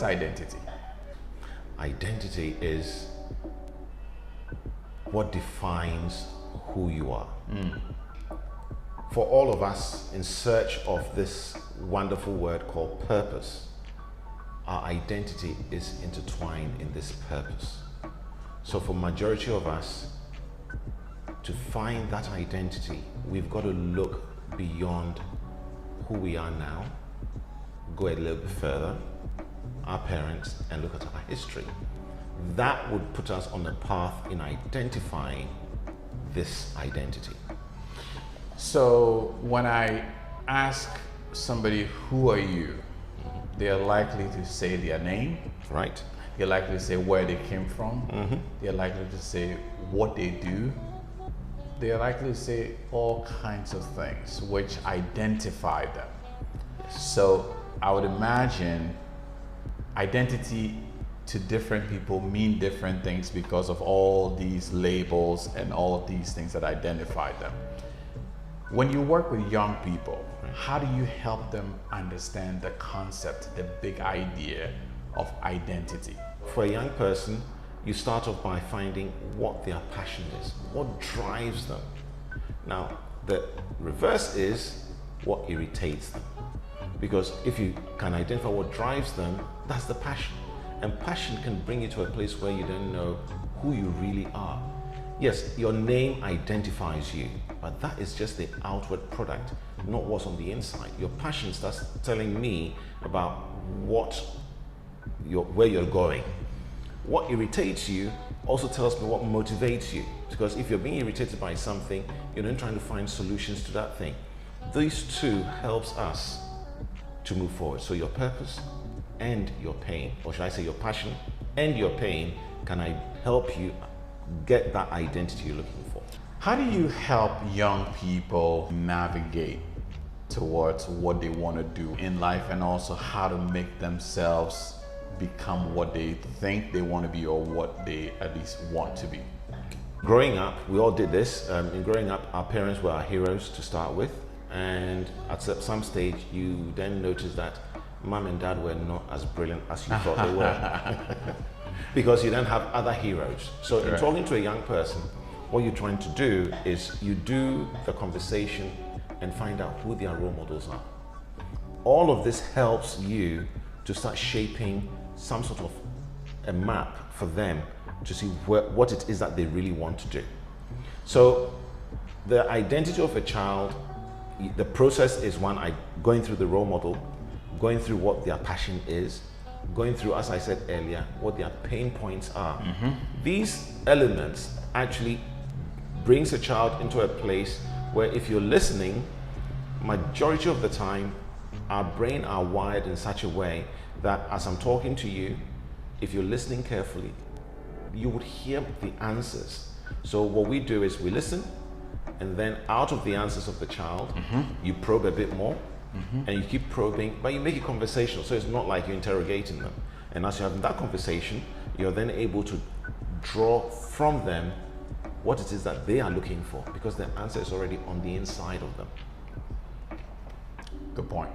is identity? Identity is what defines who you are. For all of us in search of this wonderful word called purpose, our identity is intertwined in this purpose. So for majority of us, to find that identity, we've got to look beyond who we are now, go a little bit further, our parents, and look at our history. That would put us on the path in identifying this identity. So when I ask somebody, who are you? They're likely to say their name. Right. They're likely to say where they came from. They're likely to say what they do. They're likely to say all kinds of things which identify them. So I would imagine identity to different people mean different things because of all these labels and all of these things that identify them. When you work with young people, how do you help them understand the concept, the big idea of identity? For a young person, you start off by finding what their passion is, what drives them. Now, the reverse is what irritates them. Because if you can identify what drives them, that's the passion. And passion can bring you to a place where you don't know who you really are. Yes, your name identifies you, but that is just the outward product, not what's on the inside. Your passion starts telling me about where you're going. What irritates you also tells me what motivates you. Because if you're being irritated by something, you're then trying to find solutions to that thing. These two helps us to move forward. So your purpose and your pain, or should I say your passion and your pain, can I help you get that identity you're looking for? How do you help young people navigate towards what they want to do in life, and also how to make themselves become what they think they want to be, or what they at least want to be? Growing up, we all did this. In growing up, our parents were our heroes to start with. And at some stage, you then notice that mom and dad were not as brilliant as you thought they were. Because you then have other heroes. So in talking to a young person, what you're trying to do is you do the conversation and find out who their role models are. All of this helps you to start shaping some sort of a map for them to see what it is that they really want to do. So the identity of a child, the process is going through the role model, going through what their passion is, going through, as I said earlier, what their pain points are. These elements actually brings a child into a place where if you're listening, majority of the time, our brain are wired in such a way that as I'm talking to you, if you're listening carefully, you would hear the answers. So what we do is we listen, and then out of the answers of the child, you probe a bit more, and you keep probing, but you make it conversational, so it's not like you're interrogating them. And as you're having that conversation, you're then able to draw from them what it is that they are looking for, because the answer is already on the inside of them. Good point.